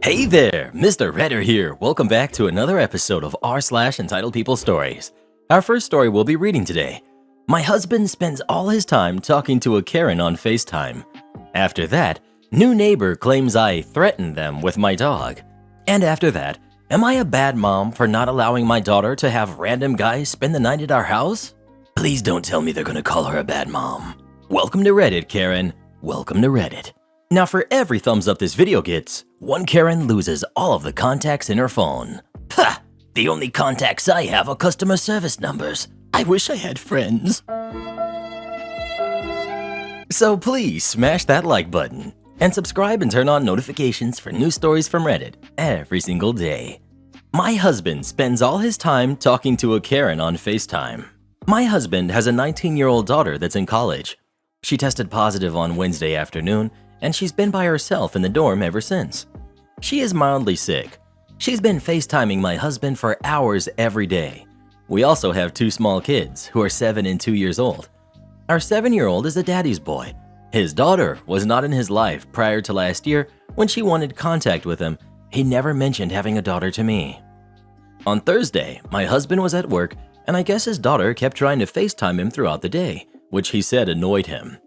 Hey there, Mr. Redder here. Welcome back to another episode of r/Entitled People Stories. Our first story we'll be reading today. My husband spends all his time talking to a Karen on Facetime. After that, new neighbor claims I threatened them with my dog. And after that, am I a bad mom for not allowing my daughter to have random guys spend the night at our house? Please don't tell me they're gonna call her a bad mom. Welcome to Reddit, Karen. Welcome to Reddit. Now for every thumbs up this video gets, one Karen loses all of the contacts in her phone. Ha! The only contacts I have are customer service numbers. I wish I had friends. So please smash that like button and subscribe and turn on notifications for new stories from Reddit every single day. My husband spends all his time talking to a Karen on FaceTime. My husband has a 19-year-old daughter that's in college. She tested positive on Wednesday afternoon, and she's been by herself in the dorm ever since. She is mildly sick. She's been FaceTiming my husband for hours every day. We also have two small kids who are 7 and 2 years old. Our 7-year-old is a daddy's boy. His daughter was not in his life prior to last year when she wanted contact with him. He never mentioned having a daughter to me. On Thursday, my husband was at work, and I guess his daughter kept trying to FaceTime him throughout the day, which he said annoyed him.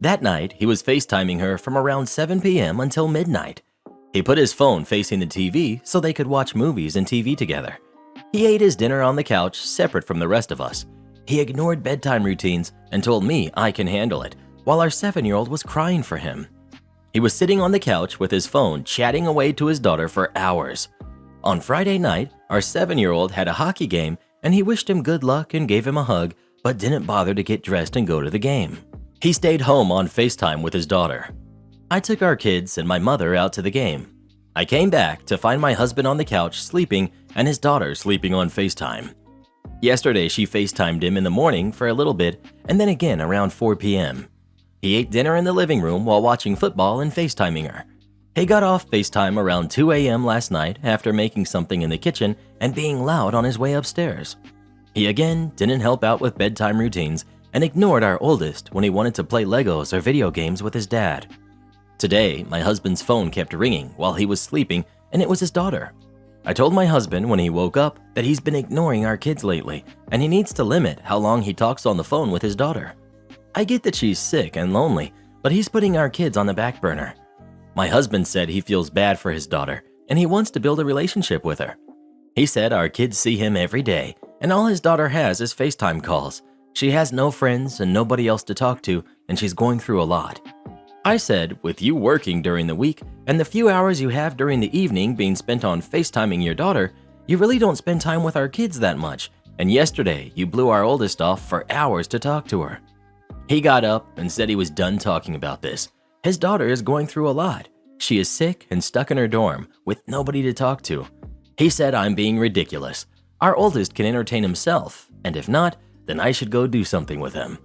That night, he was FaceTiming her from around 7 p.m. until midnight. He put his phone facing the TV so they could watch movies and TV together. He ate his dinner on the couch separate from the rest of us. He ignored bedtime routines and told me I can handle it, while our 7-year-old was crying for him. He was sitting on the couch with his phone chatting away to his daughter for hours. On Friday night, our 7-year-old had a hockey game and he wished him good luck and gave him a hug, but didn't bother to get dressed and go to the game. He stayed home on FaceTime with his daughter. I took our kids and my mother out to the game. I came back to find my husband on the couch sleeping and his daughter sleeping on FaceTime. Yesterday, she FaceTimed him in the morning for a little bit and then again around 4 p.m. He ate dinner in the living room while watching football and FaceTiming her. He got off FaceTime around 2 a.m. last night after making something in the kitchen and being loud on his way upstairs. He again didn't help out with bedtime routines and ignored our oldest when he wanted to play Legos or video games with his dad. Today, my husband's phone kept ringing while he was sleeping, and it was his daughter. I told my husband when he woke up that he's been ignoring our kids lately, and he needs to limit how long he talks on the phone with his daughter. I get that she's sick and lonely, but he's putting our kids on the back burner. My husband said he feels bad for his daughter, and he wants to build a relationship with her. He said our kids see him every day, and all his daughter has is FaceTime calls. She has no friends and nobody else to talk to, and she's going through a lot. I said, with you working during the week and the few hours you have during the evening being spent on FaceTiming your daughter, you really don't spend time with our kids that much, and yesterday you blew our oldest off for hours to talk to her. He got up and said he was done talking about this. His daughter is going through a lot. She is sick and stuck in her dorm with nobody to talk to. He said I'm being ridiculous. Our oldest can entertain himself, and if not, then I should go do something with him.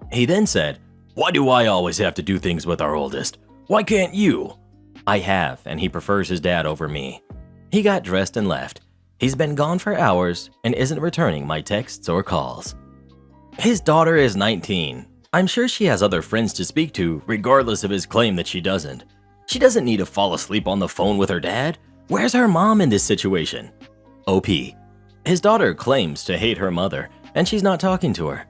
He then said, "Why do I always have to do things with our oldest? Why can't you?" I have, and he prefers his dad over me. He got dressed and left. He's been gone for hours and isn't returning my texts or calls. His daughter is 19. I'm sure she has other friends to speak to, regardless of his claim that she doesn't. She doesn't need to fall asleep on the phone with her dad. Where's her mom in this situation? OP. His daughter claims to hate her mother, and she's not talking to her.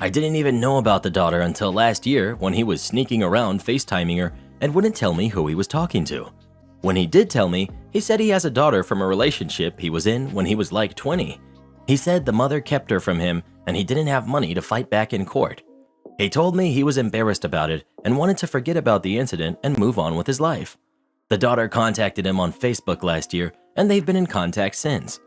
I didn't even know about the daughter until last year when he was sneaking around FaceTiming her and wouldn't tell me who he was talking to. When he did tell me, he said he has a daughter from a relationship he was in when he was like 20. He said the mother kept her from him and he didn't have money to fight back in court. He told me he was embarrassed about it and wanted to forget about the incident and move on with his life. The daughter contacted him on Facebook last year and they've been in contact since.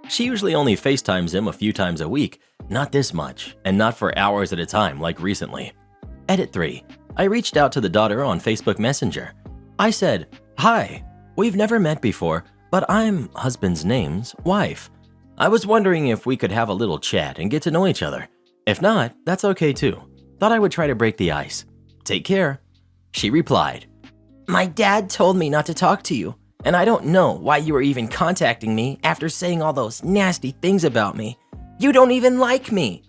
She usually only FaceTimes him a few times a week, not this much, and not for hours at a time like recently. Edit 3. I reached out to the daughter on Facebook Messenger. I said, "Hi, we've never met before, but I'm husband's name's wife. I was wondering if we could have a little chat and get to know each other. If not, that's okay too. Thought I would try to break the ice. Take care." She replied, "My dad told me not to talk to you, and I don't know why you were even contacting me after saying all those nasty things about me. You don't even like me.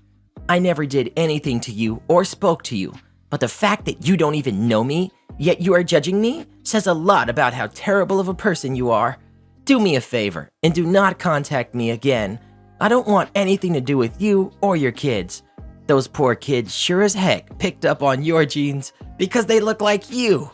I never did anything to you or spoke to you. But the fact that you don't even know me, yet you are judging me, says a lot about how terrible of a person you are. Do me a favor and do not contact me again. I don't want anything to do with you or your kids. Those poor kids sure as heck picked up on your genes because they look like you.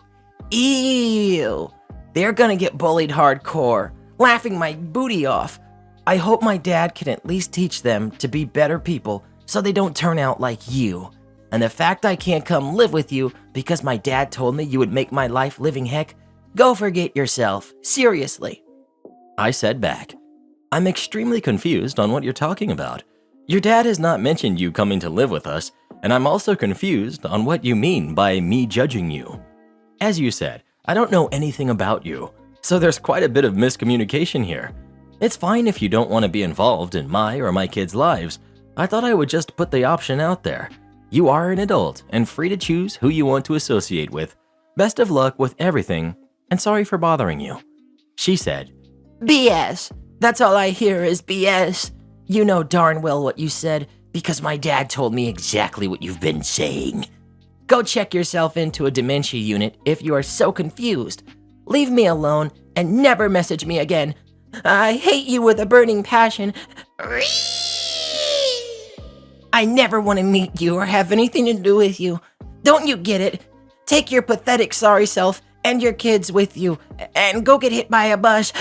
Ew. They're gonna get bullied hardcore, laughing my booty off. I hope my dad can at least teach them to be better people so they don't turn out like you. And the fact I can't come live with you because my dad told me you would make my life living heck, go forget yourself, seriously. I said back, I'm extremely confused on what you're talking about. Your dad has not mentioned you coming to live with us, and I'm also confused on what you mean by me judging you. As you said, I don't know anything about you, so there's quite a bit of miscommunication here. It's fine if you don't want to be involved in my or my kids' lives. I thought I would just put the option out there. You are an adult and free to choose who you want to associate with. Best of luck with everything, and sorry for bothering you. She said, BS. That's all I hear is BS. You know darn well what you said because my dad told me exactly what you've been saying. Go check yourself into a dementia unit if you are so confused. Leave me alone and never message me again. I hate you with a burning passion. I never want to meet you or have anything to do with you. Don't you get it? Take your pathetic sorry self and your kids with you and go get hit by a bus.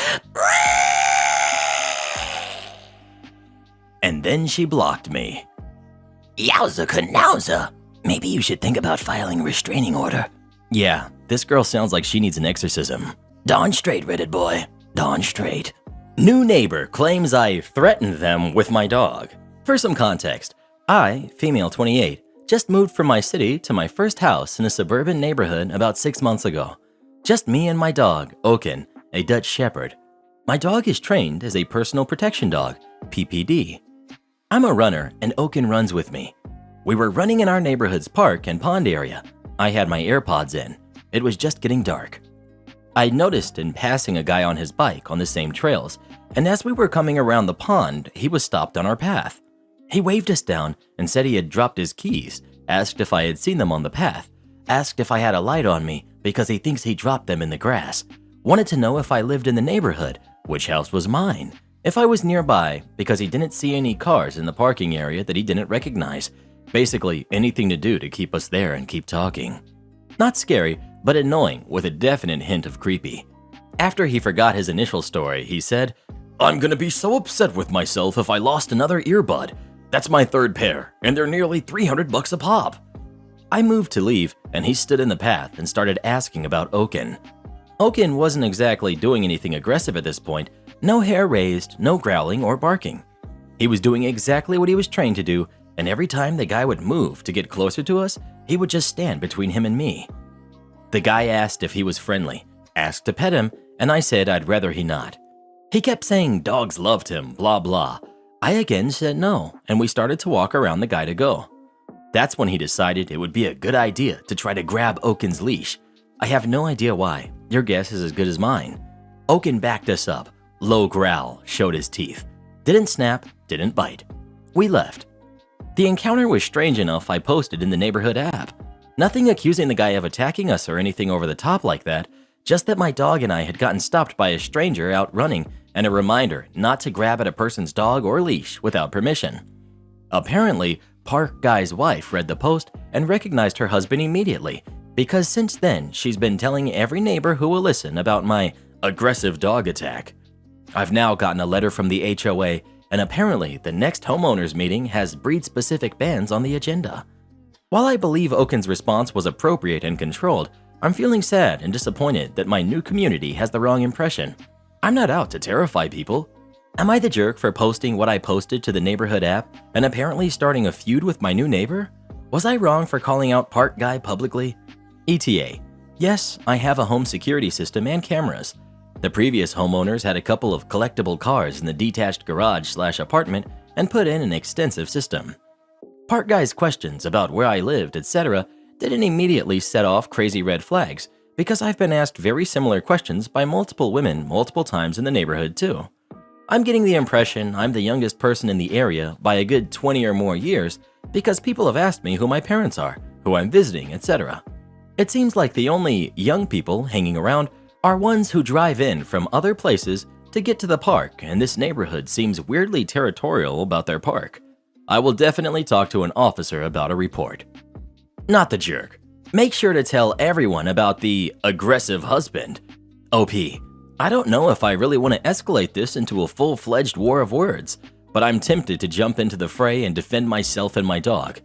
And then she blocked me. Yowza canowza. Maybe you should think about filing a restraining order. Yeah, this girl sounds like she needs an exorcism. Dawn straight, Reddit boy. Dawn straight. New neighbor claims I threatened them with my dog. For some context, I, female 28, just moved from my city to my first house in a suburban neighborhood about 6 months ago. Just me and my dog, Oaken, a Dutch Shepherd. My dog is trained as a personal protection dog, PPD. I'm a runner and Oaken runs with me. We were running in our neighborhood's park and pond area. I had my AirPods in. It was just getting dark. I noticed in passing a guy on his bike on the same trails, and as we were coming around the pond, he was stopped on our path. He waved us down and said he had dropped his keys, asked if I had seen them on the path, asked if I had a light on me because he thinks he dropped them in the grass, wanted to know if I lived in the neighborhood, which house was mine, if I was nearby because he didn't see any cars in the parking area that he didn't recognize. Basically, anything to do to keep us there and keep talking. Not scary, but annoying with a definite hint of creepy. After he forgot his initial story, he said, I'm gonna be so upset with myself if I lost another earbud. That's my third pair, and they're nearly $300 a pop. I moved to leave, and he stood in the path and started asking about Oaken. Oaken wasn't exactly doing anything aggressive at this point, no hair raised, no growling or barking. He was doing exactly what he was trained to do, and every time the guy would move to get closer to us, he would just stand between him and me. The guy asked if he was friendly, asked to pet him, and I said I'd rather he not. He kept saying dogs loved him, blah blah. I again said no, and we started to walk around the guy to go. That's when he decided it would be a good idea to try to grab Oaken's leash. I have no idea why. Your guess is as good as mine. Oaken backed us up. Low growl, showed his teeth. Didn't snap, didn't bite. We left. The encounter was strange enough I posted in the neighborhood app. Nothing accusing the guy of attacking us or anything over the top like that, just that my dog and I had gotten stopped by a stranger out running and a reminder not to grab at a person's dog or leash without permission. Apparently, Park Guy's wife read the post and recognized her husband immediately because since then she's been telling every neighbor who will listen about my aggressive dog attack. I've now gotten a letter from the HOA, and apparently the next homeowners meeting has breed-specific bans on the agenda. While I believe Oaken's response was appropriate and controlled, I'm feeling sad and disappointed that my new community has the wrong impression. I'm not out to terrify people. Am I the jerk for posting what I posted to the neighborhood app and apparently starting a feud with my new neighbor? Was I wrong for calling out Park Guy publicly? ETA. Yes, I have a home security system and cameras. The previous homeowners had a couple of collectible cars in the detached garage/apartment and put in an extensive system. Park Guy's questions about where I lived, etc. didn't immediately set off crazy red flags because I've been asked very similar questions by multiple women multiple times in the neighborhood too. I'm getting the impression I'm the youngest person in the area by a good 20 or more years because people have asked me who my parents are, who I'm visiting, etc. It seems like the only young people hanging around are ones who drive in from other places to get to the park, and this neighborhood seems weirdly territorial about their park. I will definitely talk to an officer about a report. Not the jerk. Make sure to tell everyone about the aggressive husband. OP, I don't know if I really want to escalate this into a full-fledged war of words, but I'm tempted to jump into the fray and defend myself and my dog.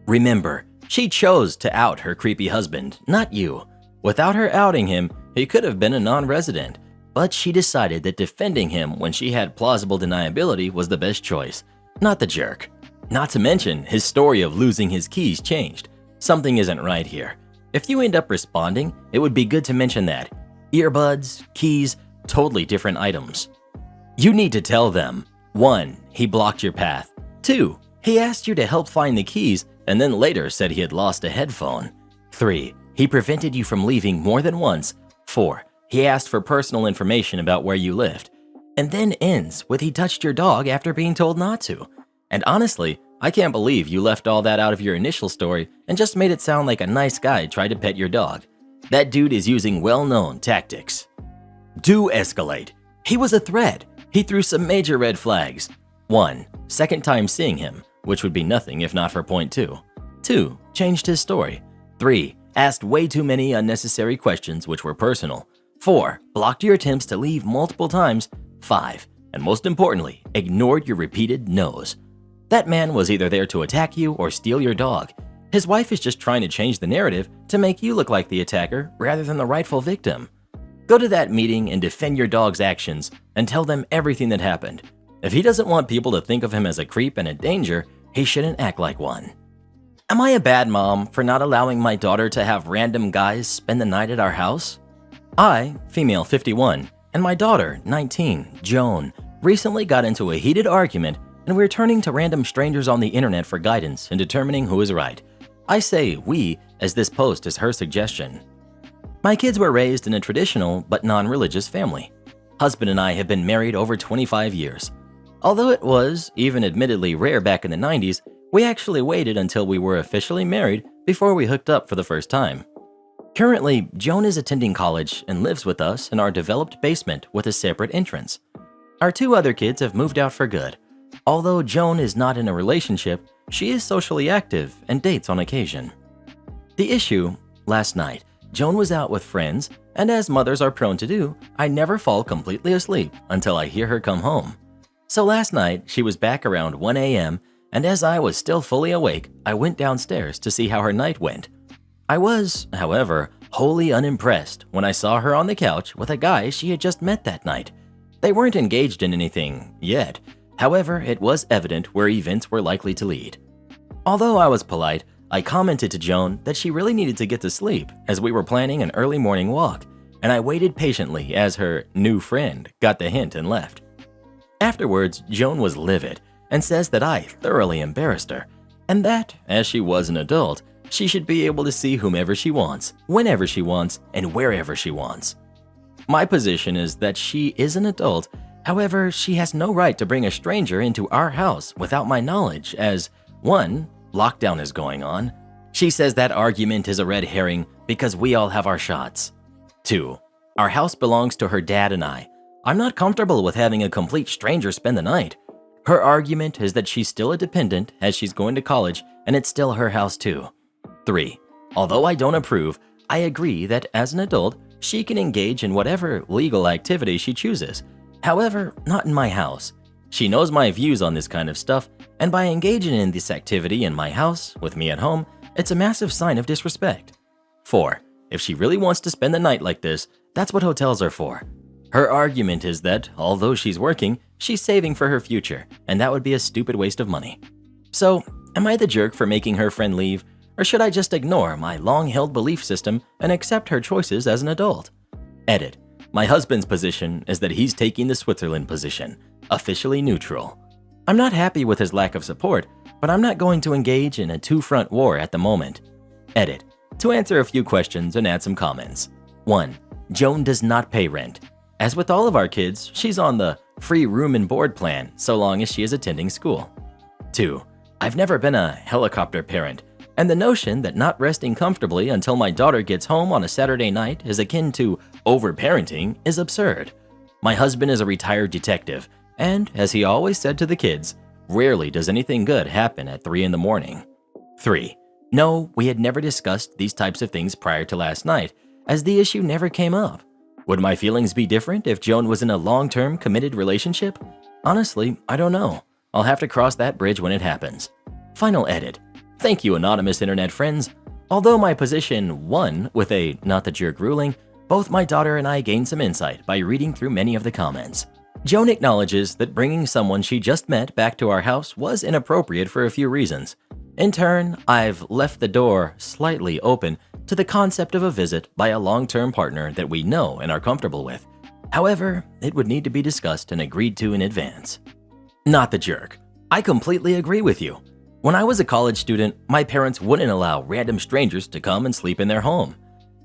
Remember, she chose to out her creepy husband, not you. Without her outing him, he could have been a non-resident, but she decided that defending him when she had plausible deniability was the best choice, not the jerk. Not to mention, his story of losing his keys changed. Something isn't right here. If you end up responding, it would be good to mention that. Earbuds, keys, totally different items. You need to tell them. 1. He blocked your path. 2. He asked you to help find the keys and then later said he had lost a headphone. 3. He prevented you from leaving more than once. 4. He asked for personal information about where you lived. And then ends with he touched your dog after being told not to. And honestly, I can't believe you left all that out of your initial story and just made it sound like a nice guy tried to pet your dog. That dude is using well-known tactics. Do escalate. He was a threat. He threw some major red flags. 1. Second time seeing him, which would be nothing if not for point 2. 2. Changed his story. 3. Asked way too many unnecessary questions which were personal. 4. Blocked your attempts to leave multiple times. 5. And most importantly, ignored your repeated no's. That man was either there to attack you or steal your dog. His wife is just trying to change the narrative to make you look like the attacker rather than the rightful victim. Go to that meeting and defend your dog's actions and tell them everything that happened. If he doesn't want people to think of him as a creep and a danger, he shouldn't act like one. Am I a bad mom for not allowing my daughter to have random guys spend the night at our house? I, female 51, and my daughter, 19, Joan, recently got into a heated argument and we're turning to random strangers on the internet for guidance in determining who is right. I say we, as this post is her suggestion. My kids were raised in a traditional but non-religious family. Husband and I have been married over 25 years. Although it was, even admittedly rare back in the 90s, we actually waited until we were officially married before we hooked up for the first time. Currently, Joan is attending college and lives with us in our developed basement with a separate entrance. Our 2 other kids have moved out for good. Although Joan is not in a relationship, she is socially active and dates on occasion. The issue, last night, Joan was out with friends, and as mothers are prone to do, I never fall completely asleep until I hear her come home. So last night, she was back around 1 a.m., and as I was still fully awake, I went downstairs to see how her night went. I was, however, wholly unimpressed when I saw her on the couch with a guy she had just met that night. They weren't engaged in anything yet. However, it was evident where events were likely to lead. Although I was polite, I commented to Joan that she really needed to get to sleep as we were planning an early morning walk, and I waited patiently as her new friend got the hint and left. Afterwards, Joan was livid and says that I thoroughly embarrassed her, and that, as she was an adult, she should be able to see whomever she wants, whenever she wants, and wherever she wants. My position is that she is an adult. However, she has no right to bring a stranger into our house without my knowledge as, 1, lockdown is going on. She says that argument is a red herring because we all have our shots. 2, our house belongs to her dad and I. I'm not comfortable with having a complete stranger spend the night. Her argument is that she's still a dependent as she's going to college and it's still her house too. 3, although I don't approve, I agree that as an adult, she can engage in whatever legal activity she chooses. However, not in my house. She knows my views on this kind of stuff, and by engaging in this activity in my house, with me at home, it's a massive sign of disrespect. 4, if she really wants to spend the night like this, that's what hotels are for. Her argument is that, although she's working, she's saving for her future, and that would be a stupid waste of money. So, am I the jerk for making her friend leave, or should I just ignore my long-held belief system and accept her choices as an adult? Edit. My husband's position is that he's taking the Switzerland position, officially neutral. I'm not happy with his lack of support, but I'm not going to engage in a two-front war at the moment. Edit. To answer a few questions and add some comments. 1. Joan does not pay rent. As with all of our kids, she's on the free room and board plan so long as she is attending school. 2. I've never been a helicopter parent, And the notion that not resting comfortably until my daughter gets home on a Saturday night is akin to overparenting is absurd. My husband is a retired detective, and as he always said to the kids, rarely does anything good happen at 3 in the morning. 3. No, we had never discussed these types of things prior to last night, as the issue never came up. Would my feelings be different if Joan was in a long-term committed relationship? Honestly, I don't know. I'll have to cross that bridge when it happens. Final edit. Thank you, anonymous internet friends. Although my position won with a not the jerk ruling, both my daughter and I gained some insight by reading through many of the comments. Joan acknowledges that bringing someone she just met back to our house was inappropriate for a few reasons. In turn, I've left the door slightly open to the concept of a visit by a long-term partner that we know and are comfortable with. However, it would need to be discussed and agreed to in advance. Not the jerk. I completely agree with you. When I was a college student, my parents wouldn't allow random strangers to come and sleep in their home.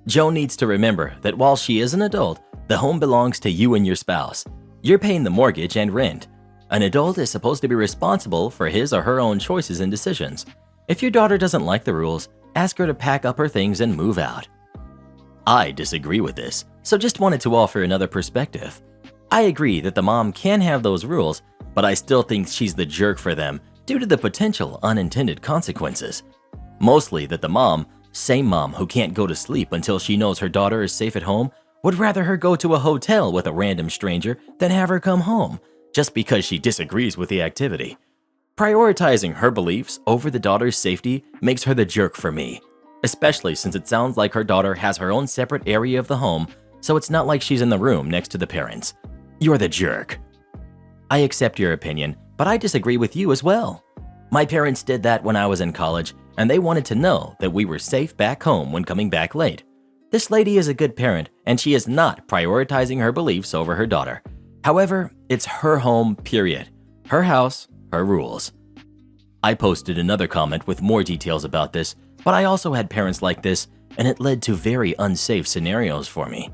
Joan needs to remember that while she is an adult, the home belongs to you and your spouse. You're paying the mortgage and rent. An adult is supposed to be responsible for his or her own choices and decisions. If your daughter doesn't like the rules, ask her to pack up her things and move out. I disagree with this, so just wanted to offer another perspective. I agree that the mom can have those rules, but I still think she's the jerk for them due to the potential unintended consequences. Mostly that the same mom who can't go to sleep until she knows her daughter is safe at home, would rather her go to a hotel with a random stranger than have her come home, just because she disagrees with the activity. Prioritizing her beliefs over the daughter's safety makes her the jerk for me, especially since it sounds like her daughter has her own separate area of the home, so it's not like she's in the room next to the parents. You're the jerk. I accept your opinion, but I disagree with you as well. My parents did that when I was in college, and they wanted to know that we were safe back home when coming back late. This lady is a good parent, and she is not prioritizing her beliefs over her daughter. However, it's her home, period. Her house, her rules. I posted another comment with more details about this, but I also had parents like this, and it led to very unsafe scenarios for me.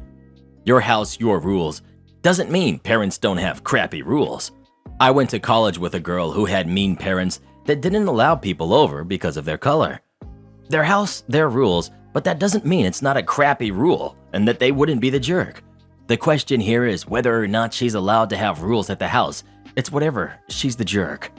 Your house, your rules doesn't mean parents don't have crappy rules. I went to college with a girl who had mean parents that didn't allow people over because of their color. Their house, their rules, but that doesn't mean it's not a crappy rule and that they wouldn't be the jerk. The question here is whether or not she's allowed to have rules at the house. It's whatever, she's the jerk.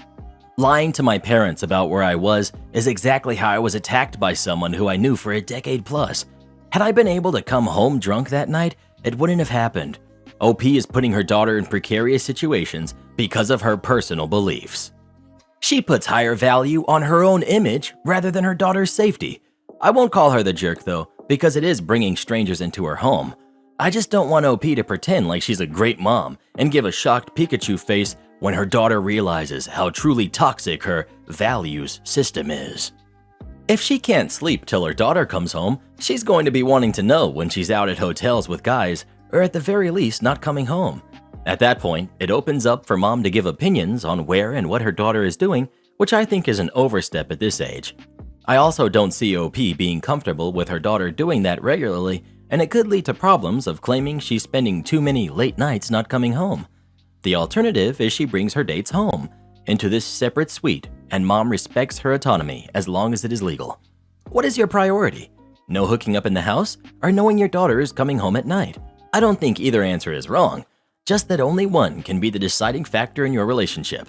Lying to my parents about where I was is exactly how I was attacked by someone who I knew for a decade plus. Had I been able to come home drunk that night, it wouldn't have happened. OP is putting her daughter in precarious situations because of her personal beliefs. She puts higher value on her own image rather than her daughter's safety. I won't call her the jerk though, because it is bringing strangers into her home. I just don't want OP to pretend like she's a great mom and give a shocked Pikachu face when her daughter realizes how truly toxic her values system is. If she can't sleep till her daughter comes home, she's going to be wanting to know when she's out at hotels with guys, or at the very least not coming home. At that point, it opens up for mom to give opinions on where and what her daughter is doing, which I think is an overstep at this age. I also don't see OP being comfortable with her daughter doing that regularly, and it could lead to problems of claiming she's spending too many late nights not coming home. The alternative is she brings her dates home, into this separate suite, and mom respects her autonomy as long as it is legal. What is your priority? No hooking up in the house, or knowing your daughter is coming home at night? I don't think either answer is wrong, just that only one can be the deciding factor in your relationship.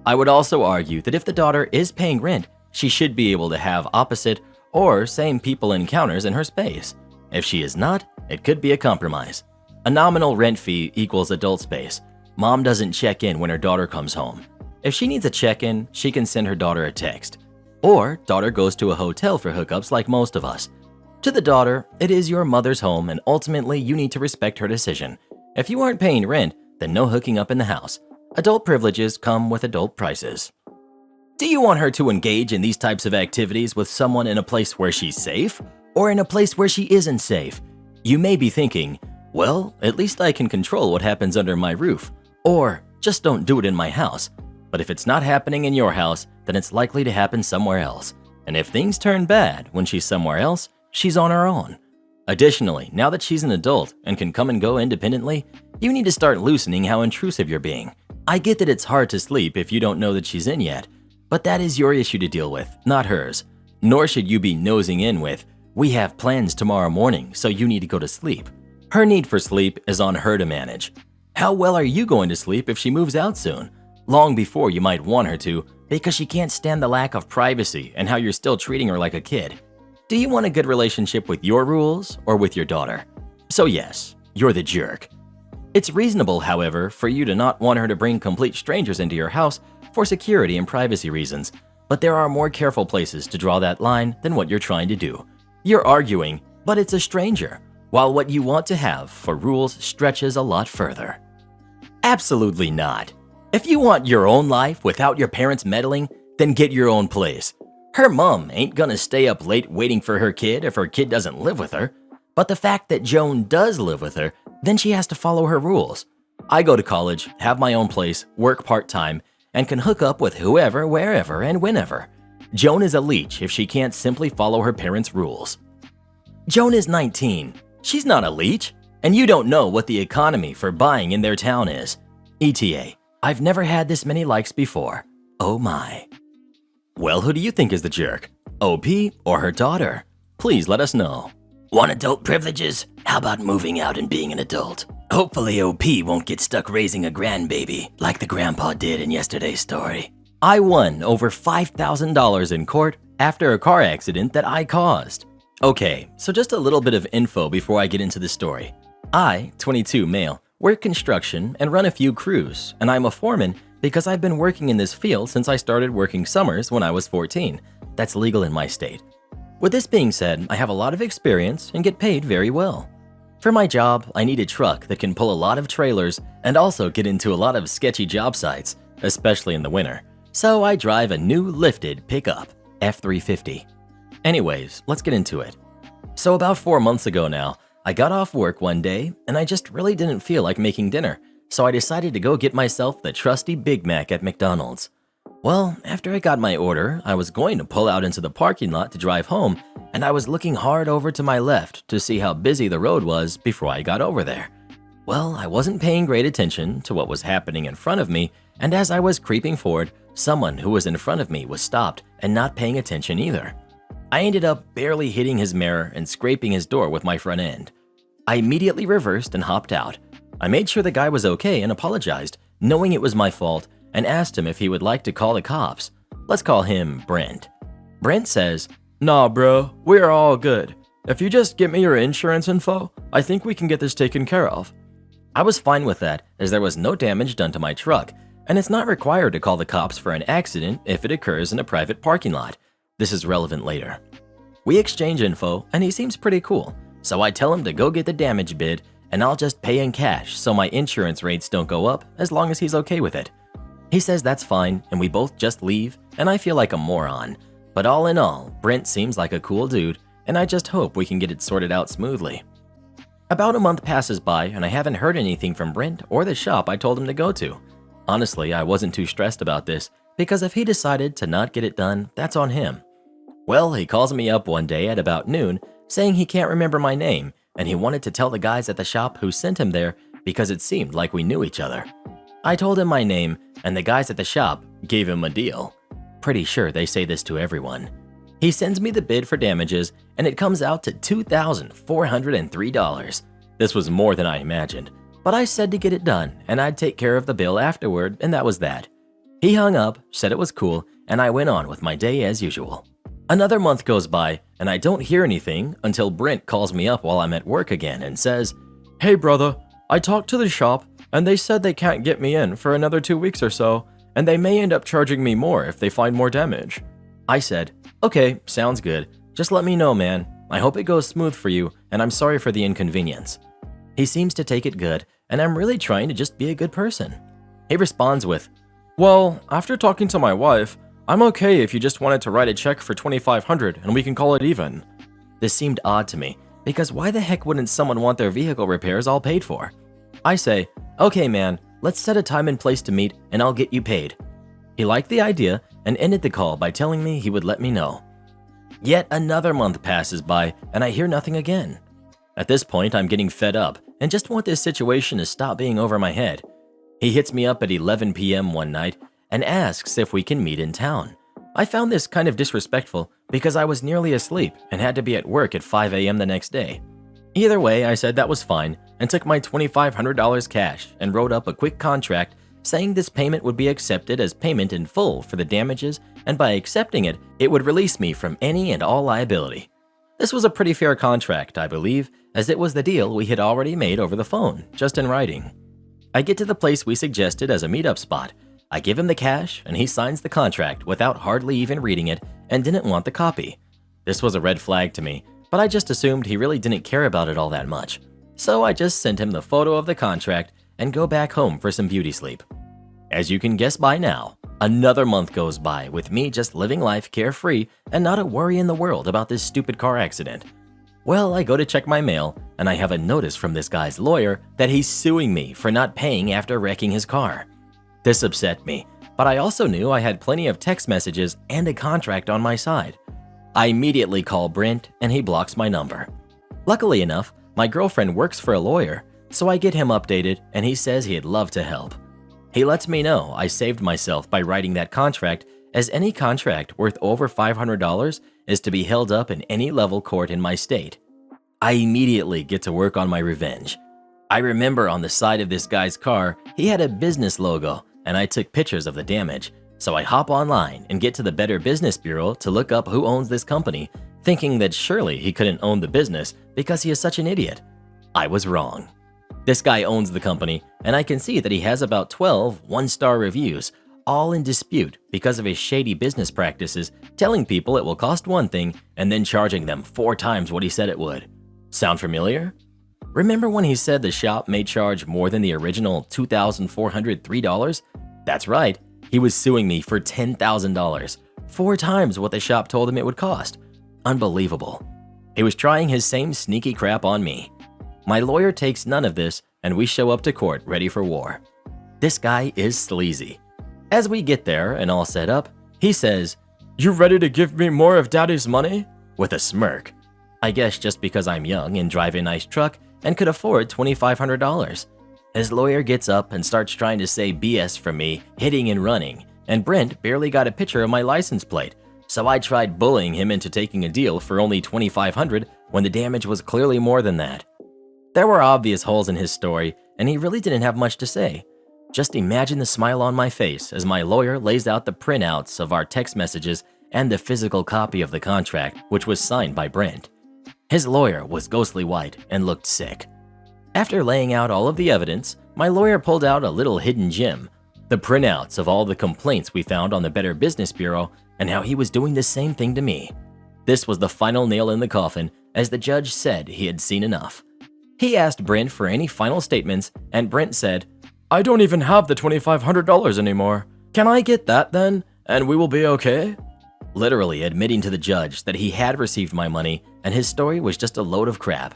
I would also argue that if the daughter is paying rent, she should be able to have opposite or same people encounters in her space. If she is not, it could be a compromise. A nominal rent fee equals adult space. Mom doesn't check in when her daughter comes home. If she needs a check-in, she can send her daughter a text. Or daughter goes to a hotel for hookups like most of us. To the daughter, it is your mother's home and ultimately you need to respect her decision. If you aren't paying rent, then no hooking up in the house. Adult privileges come with adult prices. Do you want her to engage in these types of activities with someone in a place where she's safe, or in a place where she isn't safe? You may be thinking, well, at least I can control what happens under my roof, or just don't do it in my house. But if it's not happening in your house, then it's likely to happen somewhere else. And if things turn bad when she's somewhere else, she's on her own. Additionally, now that she's an adult and can come and go independently, you need to start loosening how intrusive you're being. I get that it's hard to sleep if you don't know that she's in yet, but that is your issue to deal with, not hers. Nor should you be nosing in with, "We have plans tomorrow morning, so you need to go to sleep." Her need for sleep is on her to manage. How well are you going to sleep if she moves out soon? Long before you might want her to, because she can't stand the lack of privacy and how you're still treating her like a kid. Do you want a good relationship with your rules or with your daughter? So yes, you're the jerk. It's reasonable, however, for you to not want her to bring complete strangers into your house for security and privacy reasons, but there are more careful places to draw that line than what you're trying to do. You're arguing, but it's a stranger, while what you want to have for rules stretches a lot further. Absolutely not. If you want your own life without your parents meddling, then get your own place. Her mom ain't gonna stay up late waiting for her kid if her kid doesn't live with her. But the fact that Joan does live with her, then she has to follow her rules. I go to college, have my own place, work part-time, and can hook up with whoever, wherever, and whenever. Joan is a leech if she can't simply follow her parents' rules. Joan is 19. She's not a leech, and you don't know what the economy for buying in their town is. ETA, I've never had this many likes before. Oh my. Well, who do you think is the jerk? OP or her daughter? Please let us know. Want adult privileges? How about moving out and being an adult? Hopefully OP won't get stuck raising a grandbaby like the grandpa did in yesterday's story. I won over $5,000 in court after a car accident that I caused. Okay, so just a little bit of info before I get into the story. I, 22 male, work construction and run a few crews, and I'm a foreman because I've been working in this field since I started working summers when I was 14. That's legal in my state. With this being said, I have a lot of experience and get paid very well. For my job, I need a truck that can pull a lot of trailers and also get into a lot of sketchy job sites, especially in the winter. So I drive a new lifted pickup, F350. Anyways, let's get into it. So about 4 months ago now, I got off work one day and I just really didn't feel like making dinner, so I decided to go get myself the trusty Big Mac at McDonald's. Well, after I got my order, I was going to pull out into the parking lot to drive home, and I was looking hard over to my left to see how busy the road was before I got over there. Well, I wasn't paying great attention to what was happening in front of me, and as I was creeping forward, someone who was in front of me was stopped and not paying attention either. I ended up barely hitting his mirror and scraping his door with my front end. I immediately reversed and hopped out. I made sure the guy was okay and apologized, knowing it was my fault, and asked him if he would like to call the cops. Let's call him Brent. Brent says, "Nah bro, we're all good. If you just get me your insurance info, I think we can get this taken care of." I was fine with that as there was no damage done to my truck, and it's not required to call the cops for an accident if it occurs in a private parking lot. This is relevant later. We exchange info and he seems pretty cool, so I tell him to go get the damage bid and I'll just pay in cash so my insurance rates don't go up as long as he's okay with it. He says that's fine and we both just leave and I feel like a moron. But all in all, Brent seems like a cool dude and I just hope we can get it sorted out smoothly. About a month passes by and I haven't heard anything from Brent or the shop I told him to go to. Honestly, I wasn't too stressed about this because if he decided to not get it done, that's on him. Well, he calls me up one day at about noon saying he can't remember my name and he wanted to tell the guys at the shop who sent him there because it seemed like we knew each other. I told him my name and the guys at the shop gave him a deal. Pretty sure they say this to everyone. He sends me the bid for damages and it comes out to $2,403. This was more than I imagined, but I said to get it done and I'd take care of the bill afterward and that was that. He hung up, said it was cool, and I went on with my day as usual. Another month goes by and I don't hear anything until Brent calls me up while I'm at work again and says, "Hey brother, I talked to the shop and they said they can't get me in for another 2 weeks or so, and they may end up charging me more if they find more damage." I said, "Okay, sounds good. Just let me know, man. I hope it goes smooth for you, and I'm sorry for the inconvenience." He seems to take it good, and I'm really trying to just be a good person. He responds with, "Well, after talking to my wife, I'm okay if you just wanted to write a check for $2,500 and we can call it even." This seemed odd to me, because why the heck wouldn't someone want their vehicle repairs all paid for? I say, "Okay man, let's set a time and place to meet and I'll get you paid." He liked the idea and ended the call by telling me he would let me know. Yet another month passes by and I hear nothing again. At this point, I'm getting fed up and just want this situation to stop being over my head. He hits me up at 11 p.m. one night and asks if we can meet in town. I found this kind of disrespectful because I was nearly asleep and had to be at work at 5 a.m. the next day. Either way, I said that was fine and took my $2,500 cash and wrote up a quick contract saying this payment would be accepted as payment in full for the damages, and by accepting it, it would release me from any and all liability. This was a pretty fair contract, I believe, as it was the deal we had already made over the phone, just in writing. I get to the place we suggested as a meetup spot. I give him the cash, and he signs the contract without hardly even reading it and didn't want the copy. This was a red flag to me, but I just assumed he really didn't care about it all that much. So I just sent him the photo of the contract and go back home for some beauty sleep. As you can guess by now, another month goes by with me just living life carefree and not a worry in the world about this stupid car accident. Well, I go to check my mail, and I have a notice from this guy's lawyer that he's suing me for not paying after wrecking his car. This upset me, but I also knew I had plenty of text messages and a contract on my side. I immediately call Brent, and he blocks my number. Luckily enough, my girlfriend works for a lawyer, so I get him updated, and he says he'd love to help. He lets me know I saved myself by writing that contract, as any contract worth over $500 is to be held up in any level court in my state. I immediately get to work on my revenge. I remember on the side of this guy's car, he had a business logo, and I took pictures of the damage. So I hop online and get to the Better Business Bureau to look up who owns this company, thinking that surely he couldn't own the business because he is such an idiot. I was wrong. This guy owns the company, and I can see that he has about 12 one-star reviews, all in dispute because of his shady business practices, telling people it will cost one thing and then charging them 4 times what he said it would. Sound familiar? Remember when he said the shop may charge more than the original $2,403? That's right, he was suing me for $10,000, 4 times what the shop told him it would cost. Unbelievable. He was trying his same sneaky crap on me. My lawyer takes none of this, and we show up to court ready for war. This guy is sleazy. As we get there and all set up, he says, "You ready to give me more of daddy's money?" with a smirk. I guess just because I'm young and drive a nice truck and could afford $2,500. His lawyer gets up and starts trying to say BS from me, hitting and running, and Brent barely got a picture of my license plate, so I tried bullying him into taking a deal for only $2,500 when the damage was clearly more than that. There were obvious holes in his story, and he really didn't have much to say. Just imagine the smile on my face as my lawyer lays out the printouts of our text messages and the physical copy of the contract, which was signed by Brent. His lawyer was ghostly white and looked sick. After laying out all of the evidence, my lawyer pulled out a little hidden gem, the printouts of all the complaints we found on the Better Business Bureau and how he was doing the same thing to me. This was the final nail in the coffin, as the judge said he had seen enough. He asked Brent for any final statements, and Brent said, "I don't even have the $2,500 anymore. Can I get that then, and we will be okay?" Literally admitting to the judge that he had received my money and his story was just a load of crap.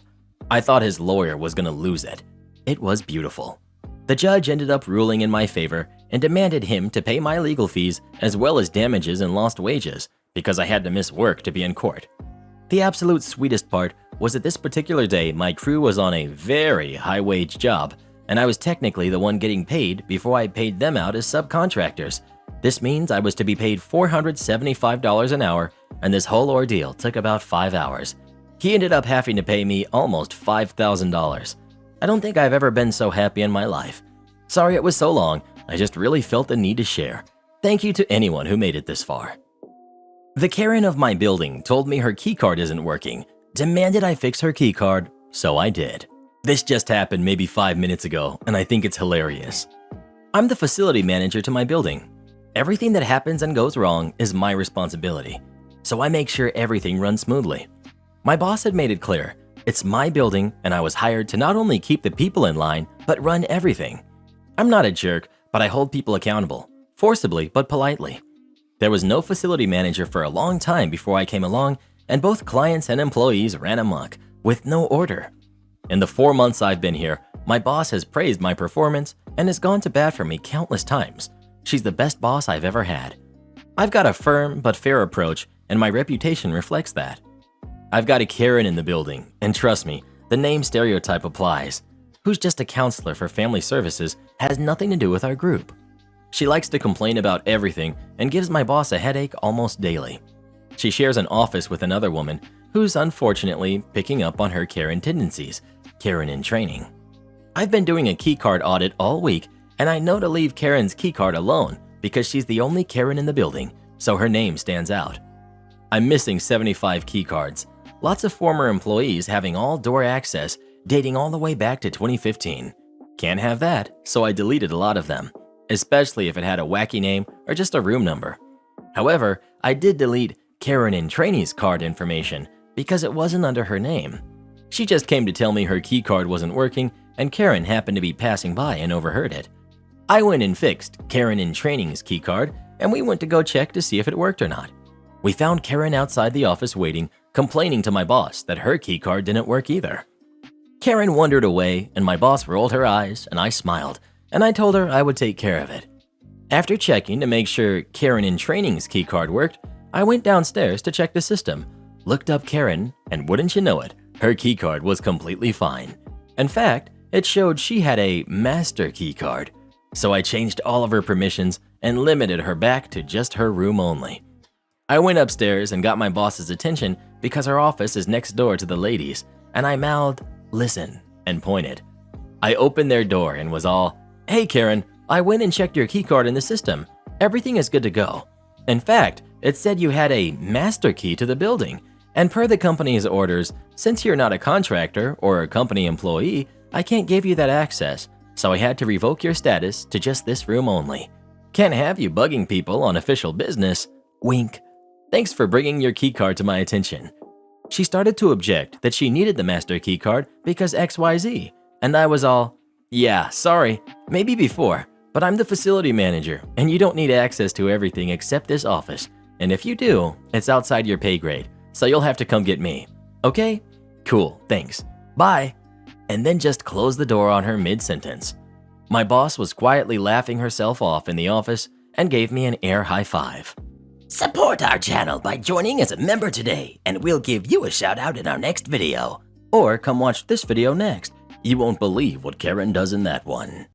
I thought his lawyer was gonna lose it. It was beautiful. The judge ended up ruling in my favor and demanded him to pay my legal fees as well as damages and lost wages because I had to miss work to be in court. The absolute sweetest part was that this particular day my crew was on a very high-wage job, and I was technically the one getting paid before I paid them out as subcontractors. This means I was to be paid $475 an hour, and this whole ordeal took about 5 hours. He ended up having to pay me almost $5,000. I don't think I've ever been so happy in my life. Sorry it was so long, I just really felt the need to share. Thank you to anyone who made it this far. The Karen of my building told me her keycard isn't working, demanded I fix her keycard, so I did. This just happened maybe 5 minutes ago, and I think it's hilarious. I'm the facility manager to my building. Everything that happens and goes wrong is my responsibility, so I make sure everything runs smoothly. My boss had made it clear, it's my building and I was hired to not only keep the people in line, but run everything. I'm not a jerk, but I hold people accountable, forcibly but politely. There was no facility manager for a long time before I came along, and both clients and employees ran amok, with no order. In the 4 months I've been here, my boss has praised my performance and has gone to bat for me countless times. She's the best boss I've ever had. I've got a firm but fair approach, and my reputation reflects that. I've got a Karen in the building, and trust me, the name stereotype applies. Who's just a counselor for family services has nothing to do with our group. She likes to complain about everything and gives my boss a headache almost daily. She shares an office with another woman who's unfortunately picking up on her Karen tendencies, Karen in training. I've been doing a keycard audit all week, and I know to leave Karen's keycard alone because she's the only Karen in the building, so her name stands out. I'm missing 75 keycards, lots of former employees having all door access dating all the way back to 2015. Can't have that, so I deleted a lot of them, especially if it had a wacky name or just a room number. However, I did delete Karen in Training's card information because it wasn't under her name. She just came to tell me her keycard wasn't working and Karen happened to be passing by and overheard it. I went and fixed Karen in Training's keycard and we went to go check to see if it worked or not. We found Karen outside the office waiting, complaining to my boss that her keycard didn't work either. Karen wandered away and my boss rolled her eyes and I smiled and I told her I would take care of it. After checking to make sure Karen in Training's keycard worked, I went downstairs to check the system, looked up Karen, and wouldn't you know it, her keycard was completely fine. In fact, it showed she had a master keycard. So I changed all of her permissions and limited her back to just her room only. I went upstairs and got my boss's attention because her office is next door to the ladies, and I mouthed, "Listen," and pointed. I opened their door and was all, "Hey Karen, I went and checked your keycard in the system. Everything is good to go. In fact, it said you had a master key to the building, and per the company's orders, since you're not a contractor or a company employee, I can't give you that access, so I had to revoke your status to just this room only. Can't have you bugging people on official business. Wink. Thanks for bringing your keycard to my attention." She started to object that she needed the master keycard because XYZ, and I was all, "Yeah, sorry, maybe before, but I'm the facility manager and you don't need access to everything except this office, and if you do, it's outside your pay grade, so you'll have to come get me. Okay? Cool, thanks. Bye." And then just closed the door on her mid-sentence. My boss was quietly laughing herself off in the office and gave me an air high five. Support our channel by joining as a member today, and we'll give you a shout out in our next video. Or come watch this video next. You won't believe what Karen does in that one.